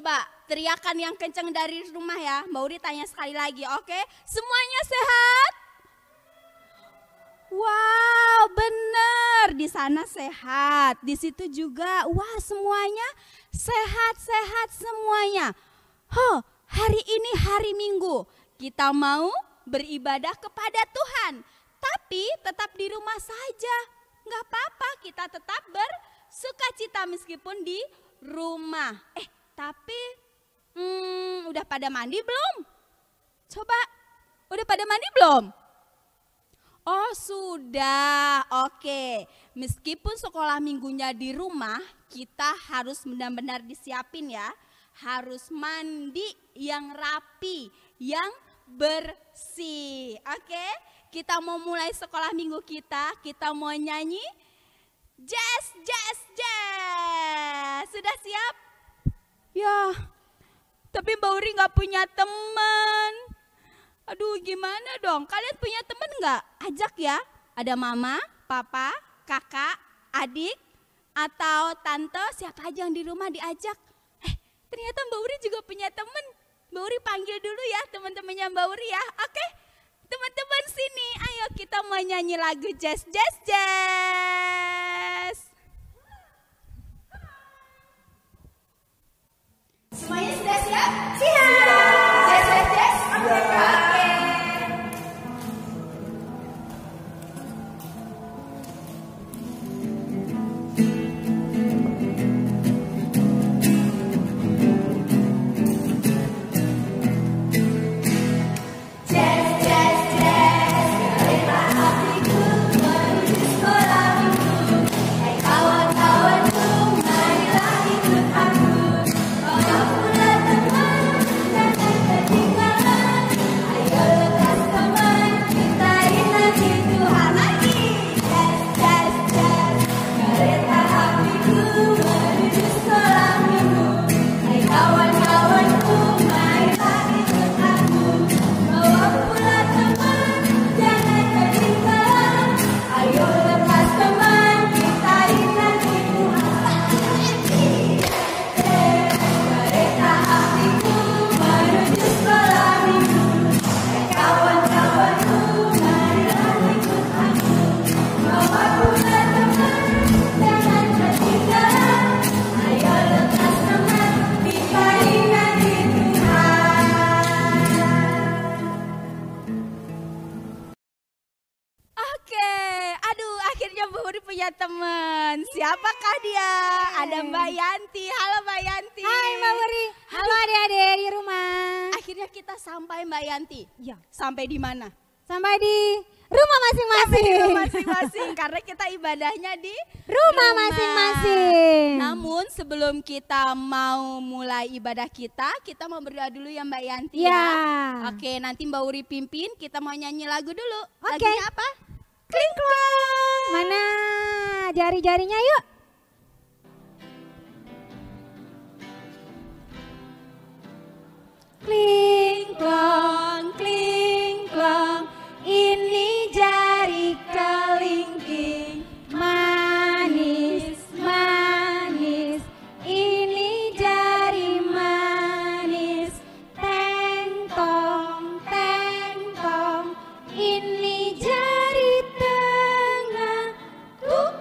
Coba teriakan yang kencang dari rumah ya. Mbak Uri tanya sekali lagi, oke? Semuanya sehat? Wow, benar. Di sana sehat. Di situ juga, wah semuanya sehat-sehat semuanya. Hari ini hari Minggu. Kita mau beribadah kepada Tuhan. Tapi tetap di rumah saja. Nggak apa-apa, kita tetap bersukacita meskipun di rumah. Tapi udah pada mandi belum? Coba, udah pada mandi belum? Oh sudah, oke. Meskipun sekolah minggunya di rumah, kita harus benar-benar disiapin ya. Harus mandi yang rapi, yang bersih. Oke, kita mau mulai sekolah minggu kita mau nyanyi jazz, jazz, jazz. Sudah siap? Ya, tapi Mbak Uri gak punya teman. Aduh gimana dong, kalian punya teman gak? Ajak ya, ada mama, papa, kakak, adik, atau tante, siapa aja yang di rumah diajak. Ternyata Mbak Uri juga punya teman. Mbak Uri panggil dulu ya teman-temannya Mbak Uri ya, oke? Teman-teman sini, ayo kita mau nyanyi lagu jazz, jazz, jazz. Semuanya sudah siap? Siap! Jazz, jazz, jazz? Oke. Teman, siapakah dia? Ada Mbak Yanti. Halo Mbak Yanti. Hai Mbak Uri. Halo adik-adik di rumah. Akhirnya kita sampai Mbak Yanti. Ya. Sampai di mana? Sampai di rumah masing-masing. Sampai di rumah masing-masing. Karena kita ibadahnya di rumah masing-masing. Namun sebelum kita mau mulai ibadah kita mau berdoa dulu ya Mbak Yanti ya. Oke, nanti Mbak Uri pimpin. Kita mau nyanyi lagu dulu. Oke. Lagunya apa? Klingklong. Mana jari-jarinya yuk. Klingklong, klingklong, ini jari kelingking. Manis, manis, ini jari manis. Tengtong, tengtong, ini jari tengah. Tuk,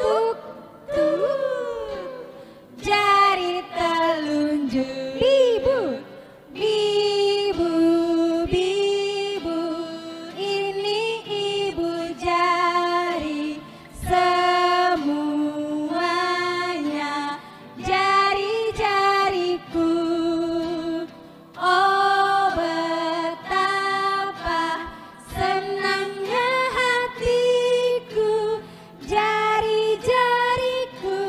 tuk, tuk. Jari telunjuk. Bibu, bibu, bibu. Ini ibu jari. Semuanya jari-jariku. Oh betapa senangnya hatiku, jari-jariku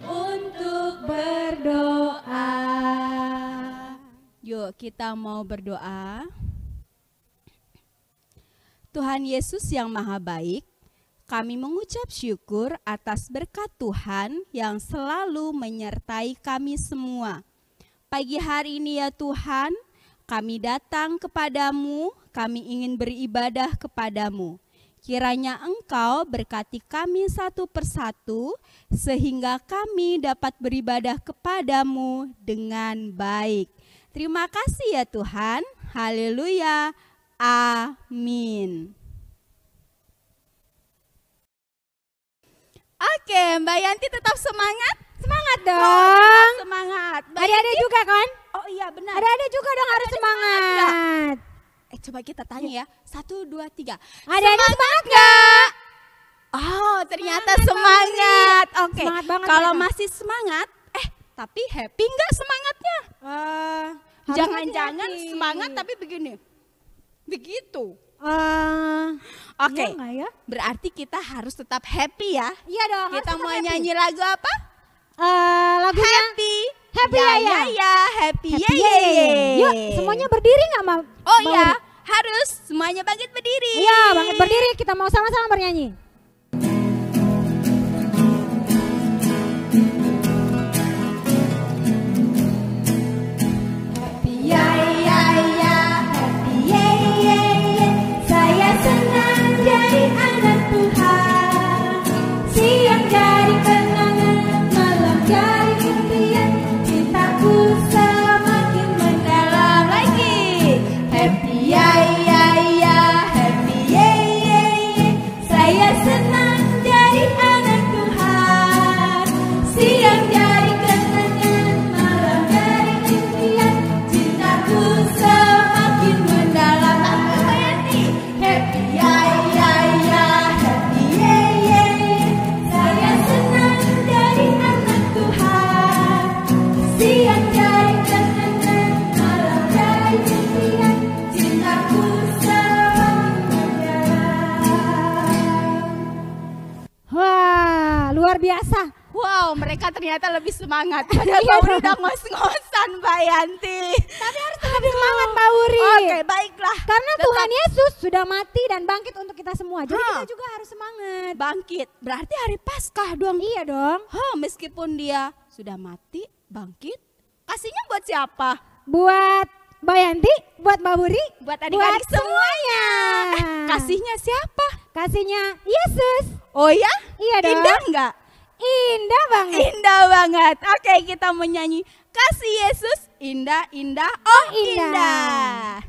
untuk berdoa. Yuk kita mau berdoa. Tuhan Yesus yang maha baik, kami mengucap syukur atas berkat Tuhan yang selalu menyertai kami semua. Pagi hari ini ya Tuhan, kami datang kepadamu, kami ingin beribadah kepadamu. Kiranya Engkau berkati kami satu persatu, sehingga kami dapat beribadah kepadamu dengan baik. Terima kasih ya Tuhan. Haleluya. Amin. Oke, Mbak Yanti tetap semangat? Semangat Oh, dong. tetap semangat. Mbak Adik-adik Yanti- juga kan? Oh iya benar. Adik-adik juga dong harus semangat. Coba kita tanya ya. 1, 2, 3. Adik-adik semangat nggak? Oh, ternyata Semangat, semangat. Oke. Semangat banget Kalau mereka. masih semangat, tapi happy nggak semangatnya? Harus Jangan-jangan hati-hati. semangat tapi begini. Begitu. Oke. Oke. Ya? Berarti kita harus tetap happy ya. Iya dong. Kita harus mau tetap happy. nyanyi lagu apa? Lagunya Happy. Happy ya, ya, ya, happy, Happy ya, ya, ya. Yuk, semuanya berdiri nggak mau? Oh iya, harus semuanya bangkit berdiri. Iya, bangkit berdiri. Kita mau sama-sama bernyanyi. Ya, ya, ya, happy, ye, ye, ye. Saya senang jadi anak Tuhan. Siang jadi kenangan, malam jadi impian. Cintaku semakin mendalam lagi. Happy, ya, ya, ya, happy, ye, ye, ye. Saya senang jadi anak Tuhan. Siang jadi kenangan, malam jadi impian. Cintaku semakin mendalam. Happy, ya, ya, ya, happy, ye, ye, ye. Saya senang jadi anak Tuhan. Siang jadi kenangan, malam jadi impian. Cintaku semakin mendalam. Wah, luar biasa. Wow, mereka ternyata lebih semangat. Padahal Mbak Uri udah ngos-ngosan, Mbak Yanti. Tapi harus tetap semangat, Mbak Uri. Oke, baiklah. Karena Tetap Tuhan Yesus sudah mati dan bangkit untuk kita semua. Jadi Hah. kita juga harus semangat. bangkit. Berarti hari Paskah dong. Iya dong. Meskipun dia sudah mati, bangkit. Kasihnya buat siapa? Buat Mbak Yanti, buat Mbak Buri, Buat adik-adik buat semuanya. Kasihnya siapa? Kasihnya Yesus. Oh ya? Iya dong. Indah nggak? Indah banget. Indah banget. Oke, kita menyanyi Kasih Yesus indah, indah, oh Indah. indah.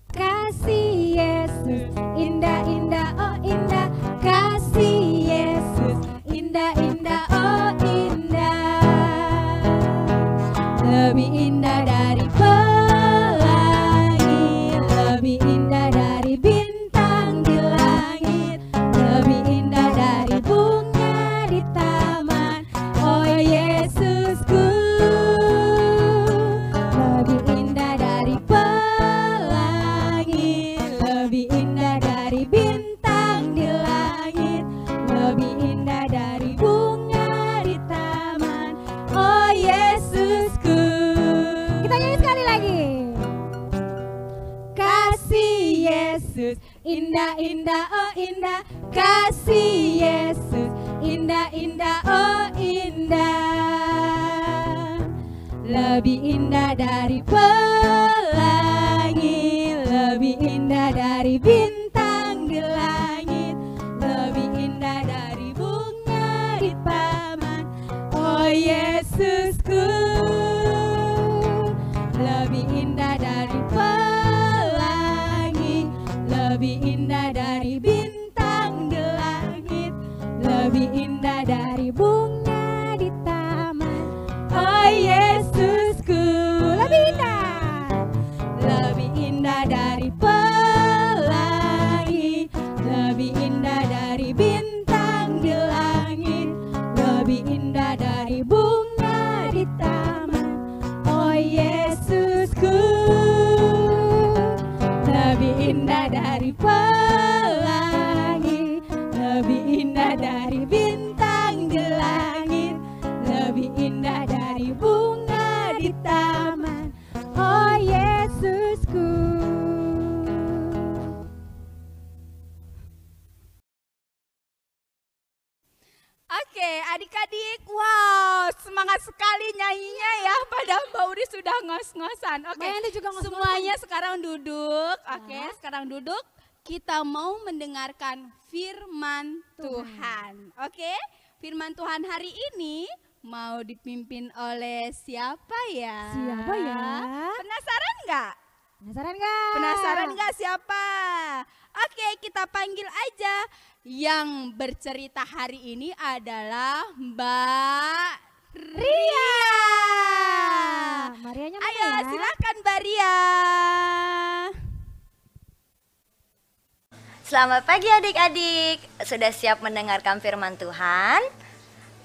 Kasih Yesus indah, indah, oh indah. Kasih Yesus indah, indah, oh indah. Lebih indah dari pelangi, lebih indah dari bintang di langit, lebih indah dari bunga di taman. Oh Yesusku, lebih indah dari pelangi, lebih indah dari bintang di langit, lebih indah dari bunga di taman. Oh Yesusku. Kita nyanyi sekali lagi. Kasih Yesus indah, indah, oh indah. Kasih Yesus indah, indah, oh indah. Lebih indah dari pelangi, lebih indah dari bintang di langit, lebih indah dari bunga di taman. Oh Yesusku, lebih indah dari pelangi, lebih indah dari bintang di langit, lebih indah dari bunga di taman. Oh Yesusku, lebih indah, lebih indah dari pelangi, lebih indah dari bintang di langit, lebih indah dari bunga di taman. Oh Yesusku, lebih indah dari pelangi, lebih indah dari bintang di langit, lebih indah dari bunga di taman. Oh Yesusku. Uri sudah ngos-ngosan. Oke, Mbak Yanti juga ngos-ngosan. semuanya sekarang duduk. Oke, sekarang duduk. Kita mau mendengarkan firman Tuhan. Oke, firman Tuhan hari ini mau dipimpin oleh siapa ya? Siapa ya? Penasaran nggak? Penasaran nggak? Penasaran nggak siapa? Oke, kita panggil aja. Yang bercerita hari ini adalah Mbak Ria. Marianya mana Ayo ya? silakan Mbak Ria. Selamat pagi adik-adik. Sudah siap mendengarkan firman Tuhan?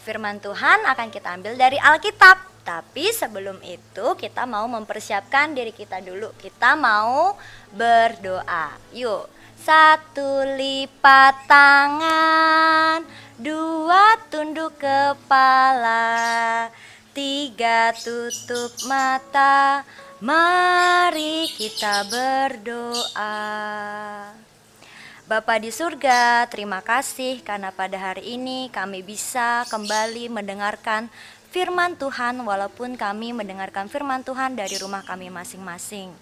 Firman Tuhan akan kita ambil dari Alkitab. Tapi sebelum itu kita mau mempersiapkan diri kita dulu. Kita mau berdoa. Yuk. 1 lipat tangan, 2 tunduk kepala, 3 tutup mata. Mari kita berdoa. Bapa di surga, terima kasih karena pada hari ini kami bisa kembali mendengarkan firman Tuhan, walaupun kami mendengarkan firman Tuhan dari rumah kami masing-masing.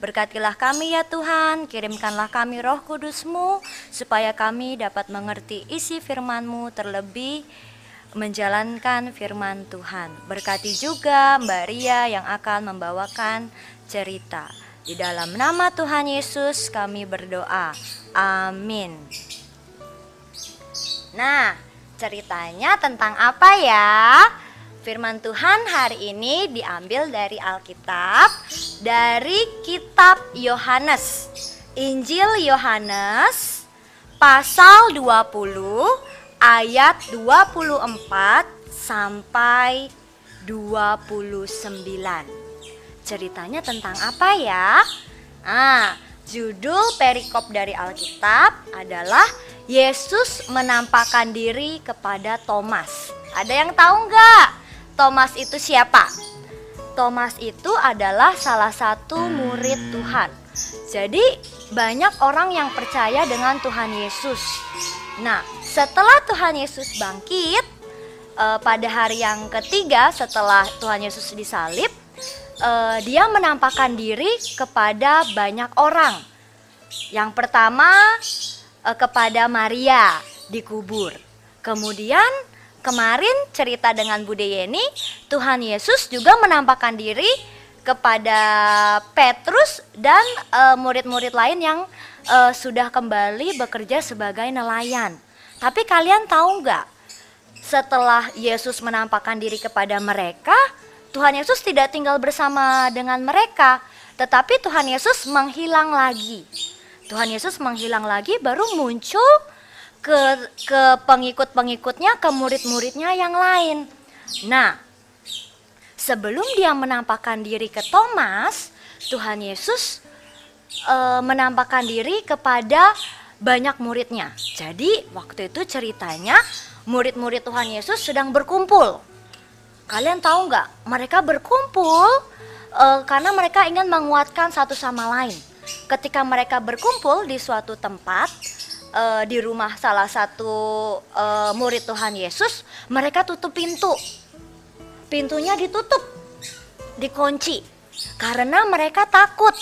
Berkatilah kami ya Tuhan, kirimkanlah kami Roh Kudus-Mu supaya kami dapat mengerti isi firman-Mu, terlebih menjalankan firman Tuhan. Berkati juga Mbak Ria yang akan membawakan cerita. Di dalam nama Tuhan Yesus kami berdoa. Amin. Nah, ceritanya tentang apa ya? Firman Tuhan hari ini diambil dari Alkitab, dari kitab Yohanes. Injil Yohanes pasal 20 ayat 24 sampai 29. Ceritanya tentang apa ya? Judul perikop dari Alkitab adalah Yesus menampakkan diri kepada Thomas. Ada yang tahu nggak? Thomas itu siapa? Thomas itu adalah salah satu murid Tuhan. Jadi banyak orang yang percaya dengan Tuhan Yesus. Nah, setelah Tuhan Yesus bangkit, pada hari yang ketiga setelah Tuhan Yesus disalib, dia menampakkan diri kepada banyak orang. Yang pertama kepada Maria dikubur. Kemudian kemarin cerita dengan Bude Yeni, Tuhan Yesus juga menampakkan diri kepada Petrus dan murid-murid lain yang sudah kembali bekerja sebagai nelayan. Tapi kalian tahu nggak, setelah Yesus menampakkan diri kepada mereka, Tuhan Yesus tidak tinggal bersama dengan mereka, tetapi Tuhan Yesus menghilang lagi. Tuhan Yesus menghilang lagi, baru muncul ke pengikut-pengikutnya, ke murid-muridnya yang lain. Nah, sebelum dia menampakkan diri ke Thomas, Tuhan Yesus menampakkan diri kepada banyak muridnya. Jadi waktu itu ceritanya murid-murid Tuhan Yesus sedang berkumpul. Kalian tahu nggak? Mereka berkumpul karena mereka ingin menguatkan satu sama lain. Ketika mereka berkumpul di suatu tempat, di rumah salah satu murid Tuhan Yesus, mereka tutup pintu. Pintunya ditutup, dikunci, karena mereka takut.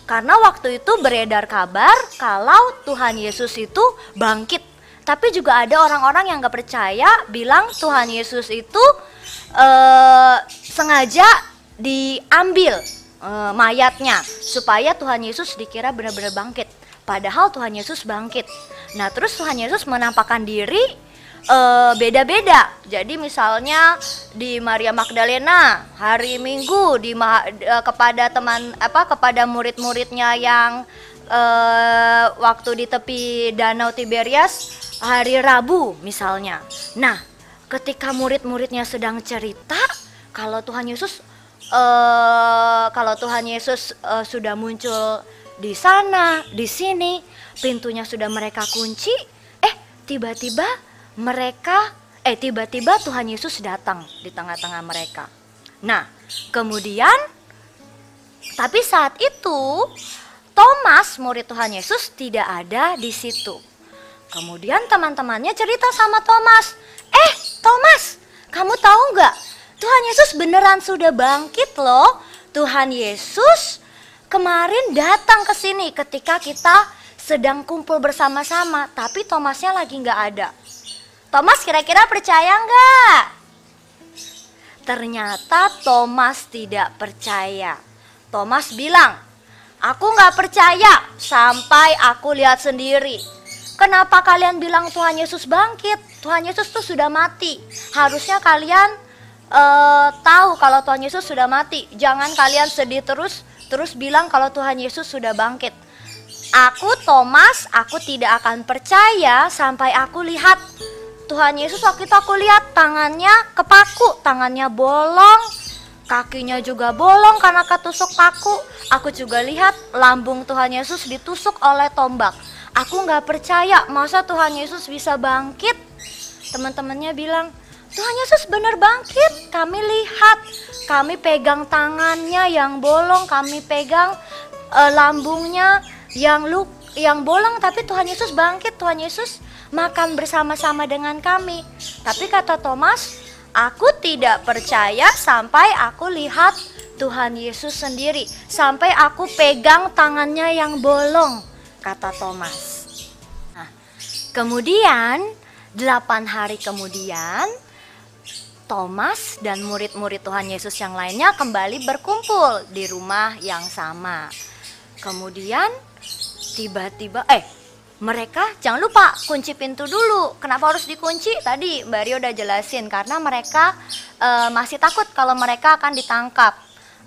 Karena waktu itu beredar kabar kalau Tuhan Yesus itu bangkit. Tapi juga ada orang-orang yang gak percaya, bilang Tuhan Yesus itu sengaja diambil mayatnya supaya Tuhan Yesus dikira benar-benar bangkit. Padahal Tuhan Yesus bangkit. Nah, terus Tuhan Yesus menampakkan diri beda-beda. Jadi misalnya di Maria Magdalena hari Minggu kepada kepada murid-muridnya yang waktu di tepi Danau Tiberias hari Rabu misalnya. Nah, ketika murid-muridnya sedang cerita kalau Tuhan Yesus sudah muncul di sana, di sini, pintunya sudah mereka kunci, tiba-tiba Tuhan Yesus datang di tengah-tengah mereka. Nah, kemudian, tapi saat itu Thomas, murid Tuhan Yesus, tidak ada di situ. Kemudian teman-temannya cerita sama Thomas, Thomas, kamu tahu nggak? Tuhan Yesus beneran sudah bangkit loh. Tuhan Yesus kemarin datang ke sini ketika kita sedang kumpul bersama-sama, tapi Thomasnya lagi nggak ada. Thomas kira-kira percaya nggak? Ternyata Thomas tidak percaya. Thomas bilang, aku nggak percaya sampai aku lihat sendiri. Kenapa kalian bilang Tuhan Yesus bangkit? Tuhan Yesus tuh sudah mati. Harusnya kalian tahu kalau Tuhan Yesus sudah mati. Jangan kalian sedih terus bilang kalau Tuhan Yesus sudah bangkit. Aku Thomas, aku tidak akan percaya sampai aku lihat Tuhan Yesus. Waktu itu aku lihat tangannya kepaku, tangannya bolong, kakinya juga bolong karena ketusuk paku. Aku juga lihat lambung Tuhan Yesus ditusuk oleh tombak. Aku nggak percaya, masa Tuhan Yesus bisa bangkit? Teman-temannya bilang, Tuhan Yesus benar bangkit, kami lihat, kami pegang tangannya yang bolong, kami pegang lambungnya yang bolong, tapi Tuhan Yesus bangkit, Tuhan Yesus makan bersama-sama dengan kami. Tapi kata Thomas, aku tidak percaya sampai aku lihat Tuhan Yesus sendiri, sampai aku pegang tangannya yang bolong, kata Thomas. Nah, kemudian 8 hari kemudian Thomas dan murid-murid Tuhan Yesus yang lainnya kembali berkumpul di rumah yang sama. Kemudian tiba-tiba mereka jangan lupa kunci pintu dulu. Kenapa harus dikunci? Tadi Mbak Rio udah jelasin, karena mereka masih takut kalau mereka akan ditangkap.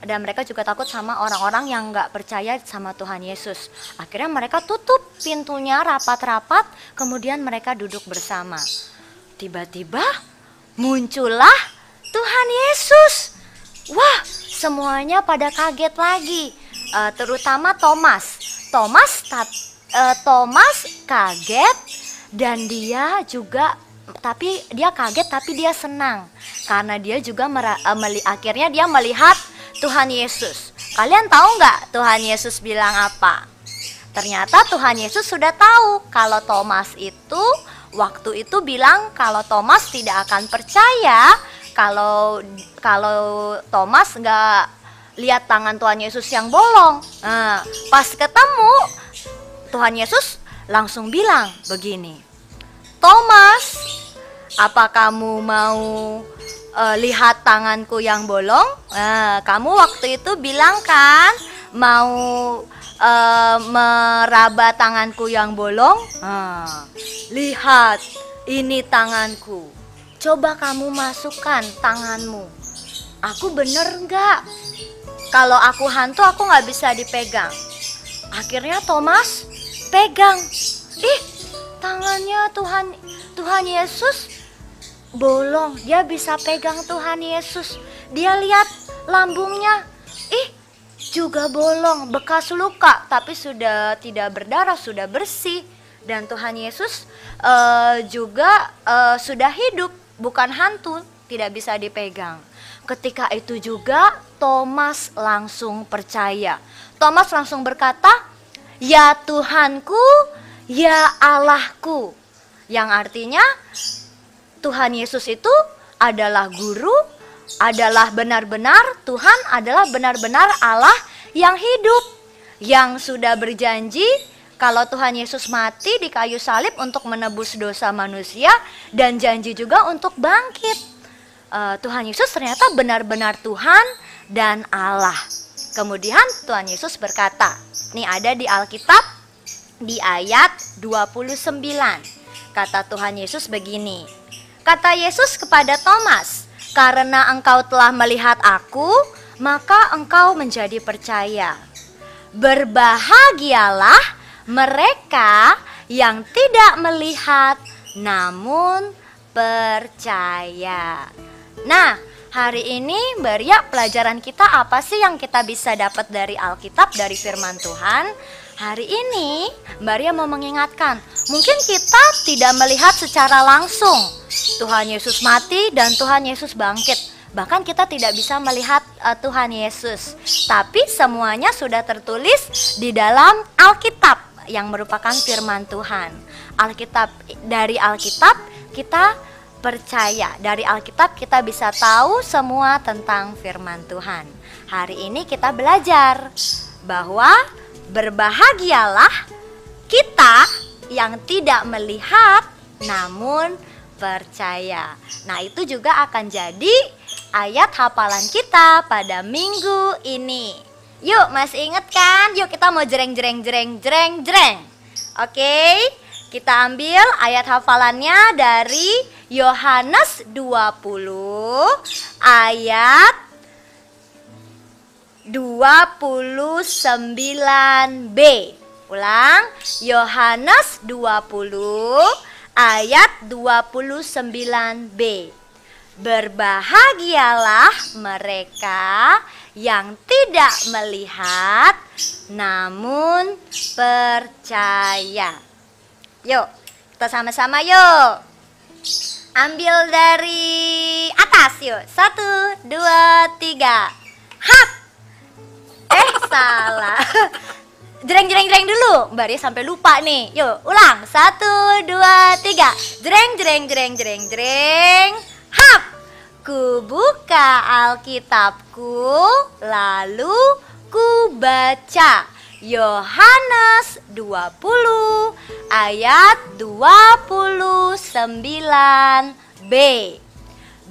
Dan mereka juga takut sama orang-orang yang gak percaya sama Tuhan Yesus. Akhirnya mereka tutup pintunya rapat-rapat, kemudian mereka duduk bersama. Tiba-tiba muncullah Tuhan Yesus. Wah, semuanya pada kaget lagi, terutama Thomas. Thomas kaget dan dia juga, tapi dia kaget tapi dia senang karena dia juga akhirnya dia melihat Tuhan Yesus. Kalian tahu nggak Tuhan Yesus bilang apa? Ternyata Tuhan Yesus sudah tahu kalau Thomas itu waktu itu bilang kalau Thomas tidak akan percaya kalau Thomas nggak lihat tangan Tuhan Yesus yang bolong. Nah, pas ketemu Tuhan Yesus langsung bilang begini, Thomas, apa kamu mau lihat tanganku yang bolong? Nah, kamu waktu itu bilang kan mau meraba tanganku yang bolong. Lihat, ini tanganku. Coba kamu masukkan tanganmu. Aku bener nggak? Kalau aku hantu aku nggak bisa dipegang. Akhirnya Thomas pegang. Tangannya Tuhan Yesus bolong. Dia bisa pegang Tuhan Yesus. Dia lihat lambungnya. Juga bolong, bekas luka, tapi sudah tidak berdarah, sudah bersih. Dan Tuhan Yesus juga sudah hidup, bukan hantu, tidak bisa dipegang. Ketika itu juga Thomas langsung percaya. Thomas langsung berkata, ya Tuhanku, ya Allahku. Yang artinya Tuhan Yesus itu adalah guru, adalah benar-benar Tuhan, adalah benar-benar Allah yang hidup, yang sudah berjanji kalau Tuhan Yesus mati di kayu salib untuk menebus dosa manusia, dan janji juga untuk bangkit. Tuhan Yesus ternyata benar-benar Tuhan dan Allah. Kemudian Tuhan Yesus berkata, ini ada di Alkitab di ayat 29. Kata Tuhan Yesus begini, kata Yesus kepada Thomas, karena engkau telah melihat aku, maka engkau menjadi percaya. Berbahagialah mereka yang tidak melihat namun percaya. Nah, hari ini Mbak Ria, pelajaran kita apa sih yang kita bisa dapat dari Alkitab, dari firman Tuhan? Hari ini Mbak Ria mau mengingatkan, mungkin kita tidak melihat secara langsung Tuhan Yesus mati dan Tuhan Yesus bangkit. Bahkan kita tidak bisa melihat Tuhan Yesus. Tapi semuanya sudah tertulis di dalam Alkitab yang merupakan firman Tuhan. Dari Alkitab kita percaya. Dari Alkitab kita bisa tahu semua tentang firman Tuhan. Hari ini kita belajar bahwa berbahagialah kita yang tidak melihat namun percaya. Nah, itu juga akan jadi ayat hafalan kita pada minggu ini. Yuk, masih inget kan? Yuk kita mau jreng. Oke, kita ambil ayat hafalannya dari Yohanes 20 ayat 29b. Ulang, Yohanes 20 ayat 29b. Berbahagialah mereka yang tidak melihat namun percaya. Yuk, kita sama-sama yuk. Ambil dari atas yuk. 1, 2, 3. Hap. Salah. Jreng dulu. Mbak Ria sampai lupa nih. Yuk, ulang. 1, 2, 3. Jreng. Hap. Ku buka Alkitabku, lalu ku baca Yohanes 20 ayat 29b.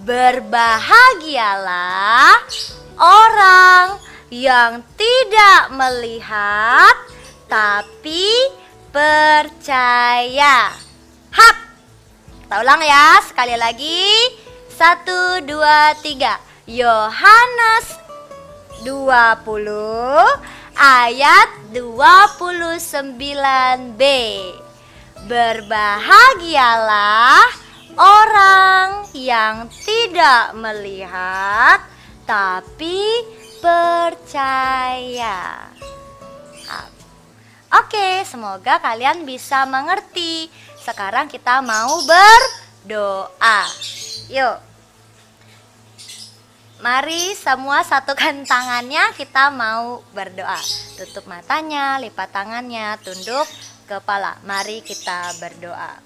Berbahagialah orang yang tidak melihat tapi percaya. Hap. Kita ulang ya, sekali lagi. 1, 2, 3. Yohanes 20 ayat 29b. Berbahagialah orang yang tidak melihat tapi percaya. Oke, semoga kalian bisa mengerti. Sekarang kita mau berdoa. Yuk. Mari semua satukan tangannya, kita mau berdoa. Tutup matanya, lipat tangannya, tunduk kepala. Mari kita berdoa.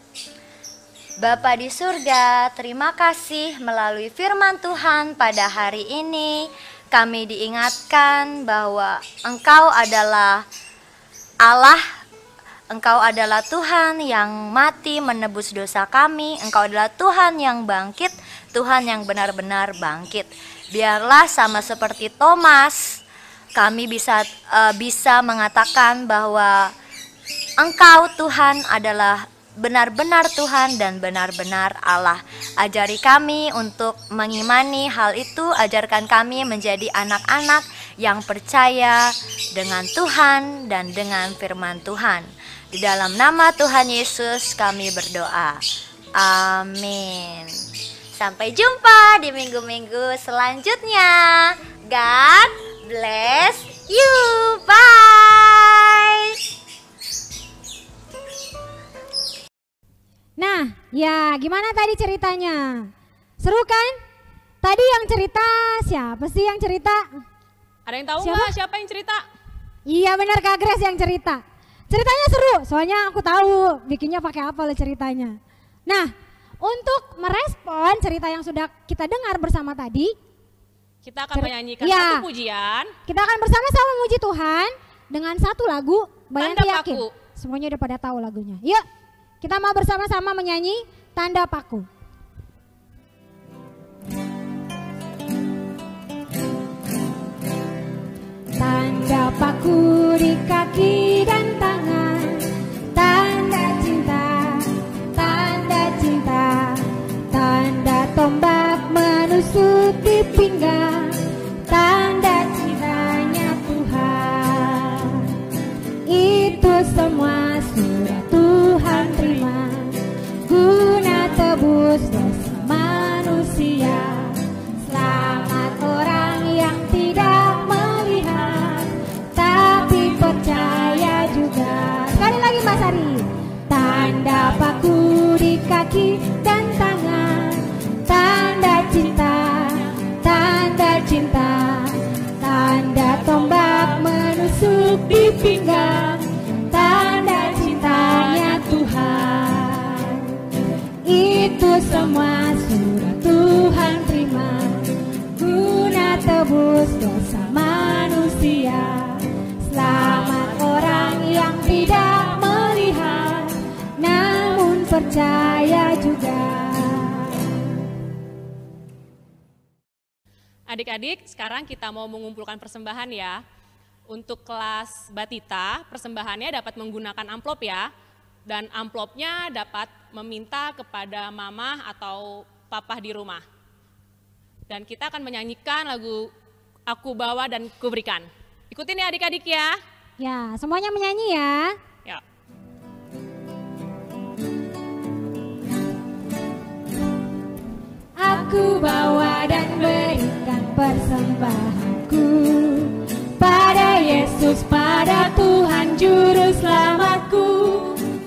Bapa di surga, terima kasih melalui firman Tuhan pada hari ini. Kami diingatkan bahwa Engkau adalah Allah, Engkau adalah Tuhan yang mati menebus dosa kami. Engkau adalah Tuhan yang bangkit, Tuhan yang benar-benar bangkit. Biarlah sama seperti Thomas, kami bisa mengatakan bahwa Engkau Tuhan adalah benar-benar Tuhan dan benar-benar Allah. Ajari kami untuk mengimani hal itu. Ajarkan kami menjadi anak-anak yang percaya dengan Tuhan dan dengan firman Tuhan. Di dalam nama Tuhan Yesus kami berdoa. Amin. Sampai jumpa di minggu-minggu selanjutnya. God bless you. Bye. Nah, ya gimana tadi ceritanya? Seru kan? Tadi yang cerita siapa sih yang cerita? Ada yang tahu nggak siapa yang cerita? Iya benar, Kak Grace yang cerita. Ceritanya seru, soalnya aku tahu bikinnya pakai apa loh ceritanya. Nah, untuk merespon cerita yang sudah kita dengar bersama tadi, kita akan menyanyikan satu pujian. Kita akan bersama-sama memuji Tuhan dengan satu lagu, Bayanti Tanda Yakin. Paku. Semuanya udah pada tahu lagunya. Yuk, kita mau bersama-sama menyanyi Tanda Paku. Tanda paku di kaki dan tangan, tanda cinta, tanda tombak menusuk di pinggang, tanda cintanya Tuhan. Itu semua sudah Tuhan terima, guna tebus dosa manusia. Selamat orang yang tidak melihat tapi percaya juga. Sekali lagi Mbak Sari. Tanda paku di kaki dan tangan, tanda cinta, tanda tombak menusuk di pinggang, tanda cintanya Tuhan. Itu semua percaya juga. Adik-adik, sekarang kita mau mengumpulkan persembahan ya. Untuk kelas Batita, persembahannya dapat menggunakan amplop ya. Dan amplopnya dapat meminta kepada mama atau papa di rumah. Dan kita akan menyanyikan lagu Aku Bawa dan Kuberikan. Ikutin ya adik-adik ya. Ya, semuanya menyanyi ya. Ya. Aku bawa dan berikan persembahanku pada Yesus, pada Tuhan Juru Selamatku.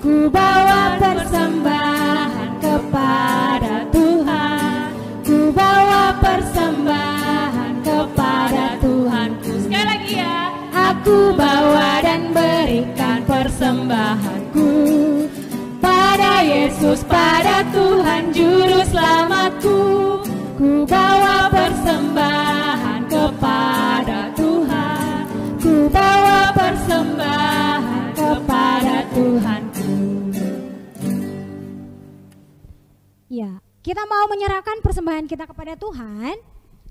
Ku bawa persembahan kepada Tuhan. Ku bawa persembahan kepada Tuhanku. Sekali lagi ya. Aku bawa dan berikan persembahanku pada Yesus, pada Tuhan Juru Selamatku. Ku bawa persembahan kepada Tuhan. Ku bawa persembahan kepada Tuhanku. Ya, kita mau menyerahkan persembahan kita kepada Tuhan.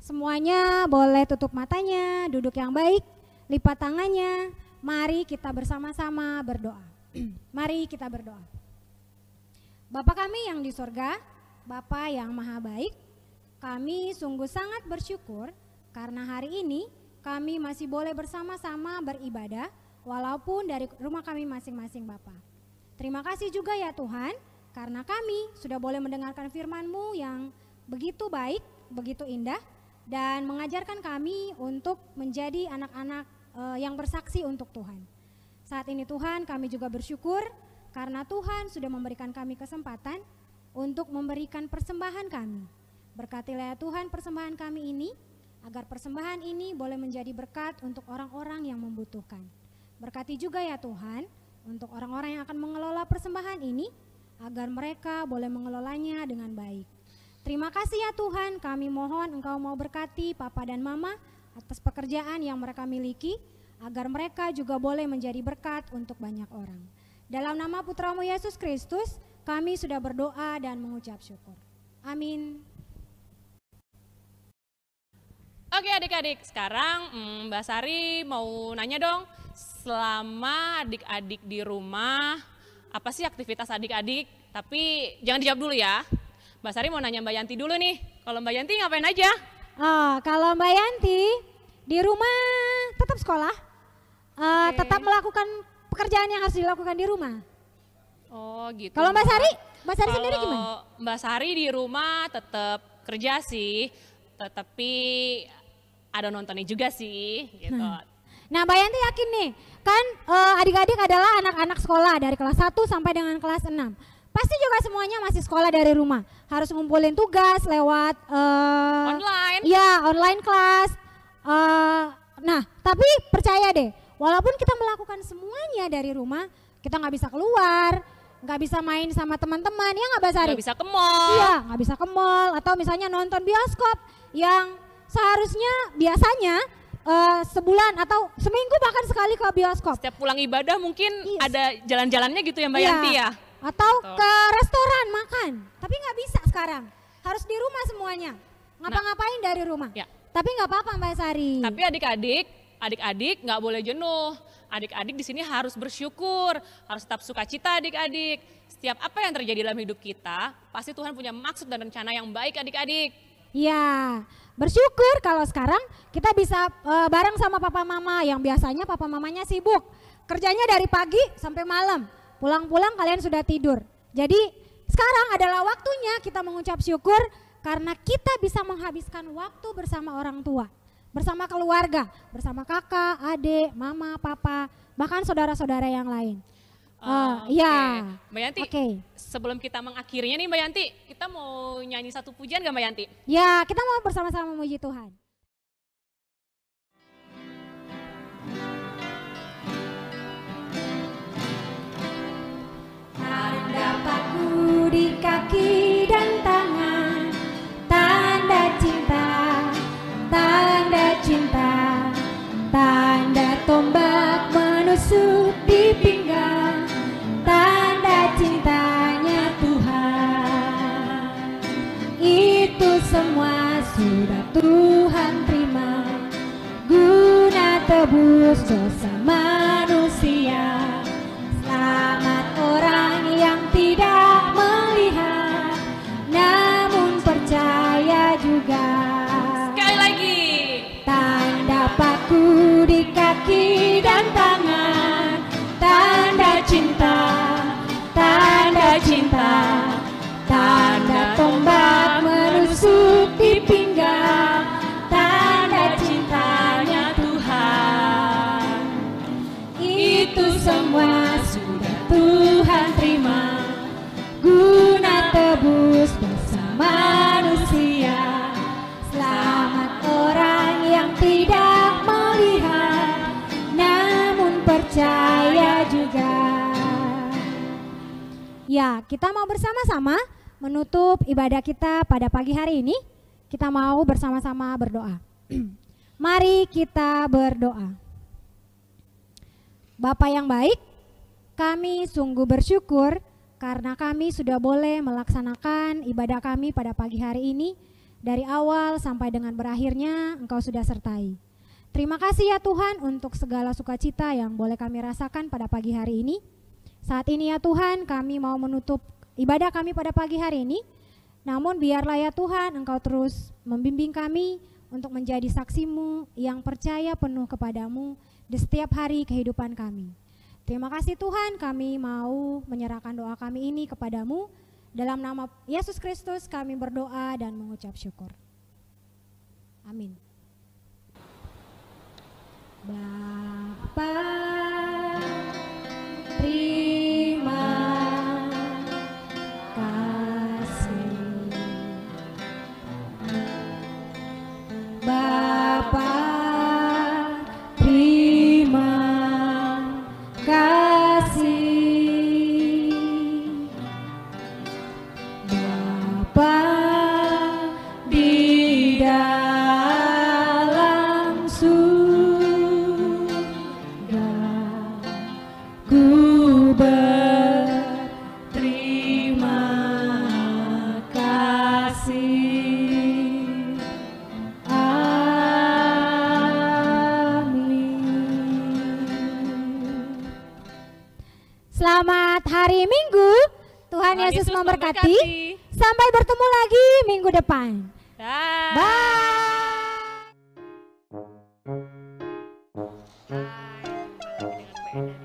Semuanya boleh tutup matanya, duduk yang baik, lipat tangannya. Mari kita bersama-sama berdoa. Mari kita berdoa. Bapa kami yang di sorga, Bapa yang maha baik, kami sungguh sangat bersyukur karena hari ini kami masih boleh bersama-sama beribadah walaupun dari rumah kami masing-masing Bapa. Terima kasih juga ya Tuhan karena kami sudah boleh mendengarkan firman-Mu yang begitu baik, begitu indah dan mengajarkan kami untuk menjadi anak-anak yang bersaksi untuk Tuhan. Saat ini Tuhan kami juga bersyukur karena Tuhan sudah memberikan kami kesempatan untuk memberikan persembahan kami. Berkatilah ya Tuhan persembahan kami ini, agar persembahan ini boleh menjadi berkat untuk orang-orang yang membutuhkan. Berkati juga ya Tuhan untuk orang-orang yang akan mengelola persembahan ini, agar mereka boleh mengelolanya dengan baik. Terima kasih ya Tuhan, kami mohon Engkau mau berkati Papa dan Mama atas pekerjaan yang mereka miliki, agar mereka juga boleh menjadi berkat untuk banyak orang. Dalam nama Putra-Mu Yesus Kristus, kami sudah berdoa dan mengucap syukur. Amin. Oke adik-adik, sekarang Mbak Sari mau nanya dong, selama adik-adik di rumah, apa sih aktivitas adik-adik? Tapi jangan dijawab dulu ya. Mbak Sari mau nanya Mbak Yanti dulu nih, kalau Mbak Yanti ngapain aja? Kalau Mbak Yanti di rumah tetap sekolah, tetap melakukan pekerjaan yang harus dilakukan di rumah. Oh gitu. Kalau Mbak Sari sendiri gimana? Mbak Sari di rumah tetap kerja sih, tetapi ada nontonnya juga sih gitu. Nah Mbak Yanti yakin nih, kan adik-adik adalah anak-anak sekolah dari kelas 1 sampai dengan kelas 6. Pasti juga semuanya masih sekolah dari rumah, harus ngumpulin tugas lewat online. Ya, online kelas. Nah, tapi percaya deh, walaupun kita melakukan semuanya dari rumah, kita nggak bisa keluar, nggak bisa main sama teman-teman, ya nggak Mbak Sari? Nggak bisa ke mall. Iya, nggak bisa ke mall, atau misalnya nonton bioskop yang seharusnya biasanya sebulan atau seminggu bahkan sekali ke bioskop. Setiap pulang ibadah mungkin ada jalan-jalannya gitu ya Mbak Yanti ya? Atau ke restoran makan, tapi nggak bisa sekarang, harus di rumah semuanya, ngapa-ngapain dari rumah. Ya. Tapi nggak apa-apa Mbak Sari. Tapi adik-adik nggak boleh jenuh. Adik-adik di sini harus bersyukur, harus tetap sukacita adik-adik. Setiap apa yang terjadi dalam hidup kita, pasti Tuhan punya maksud dan rencana yang baik adik-adik. Ya, bersyukur kalau sekarang kita bisa bareng sama papa mama yang biasanya papa mamanya sibuk. Kerjanya dari pagi sampai malam, pulang-pulang kalian sudah tidur. Jadi sekarang adalah waktunya kita mengucap syukur karena kita bisa menghabiskan waktu bersama orang tua, bersama keluarga, bersama kakak, adik, mama, papa, bahkan saudara-saudara yang lain. Ya, Mbak Yanti, sebelum kita mengakhirinya nih Mbak Yanti, kita mau nyanyi satu pujian gak Mbak Yanti? Ya, kita mau bersama-sama memuji Tuhan. Tandaku di kaki dan tangan, tanda cinta, tanda tombak menusuk di pinggang, tanda cintanya Tuhan. percaya juga. Ya, kita mau bersama-sama menutup ibadah kita pada pagi hari ini. Kita mau bersama-sama berdoa. Mari kita berdoa. Bapa yang baik, kami sungguh bersyukur karena kami sudah boleh melaksanakan ibadah kami pada pagi hari ini. Dari awal sampai dengan berakhirnya Engkau sudah sertai. Terima kasih ya Tuhan untuk segala sukacita yang boleh kami rasakan pada pagi hari ini. Saat ini ya Tuhan, kami mau menutup ibadah kami pada pagi hari ini. Namun biarlah ya Tuhan Engkau terus membimbing kami untuk menjadi saksi-Mu yang percaya penuh kepadamu di setiap hari kehidupan kami. Terima kasih Tuhan, kami mau menyerahkan doa kami ini kepadamu. Dalam nama Yesus Kristus kami berdoa dan mengucap syukur. Amin. Bapa, terima kasih. Bapa, terima kasih. Bapa di dalam surga, ku berterima kasih. Amin. Selamat hari Minggu. Tuhan Yesus memberkati. Sampai bertemu lagi minggu depan. Bye. Bye.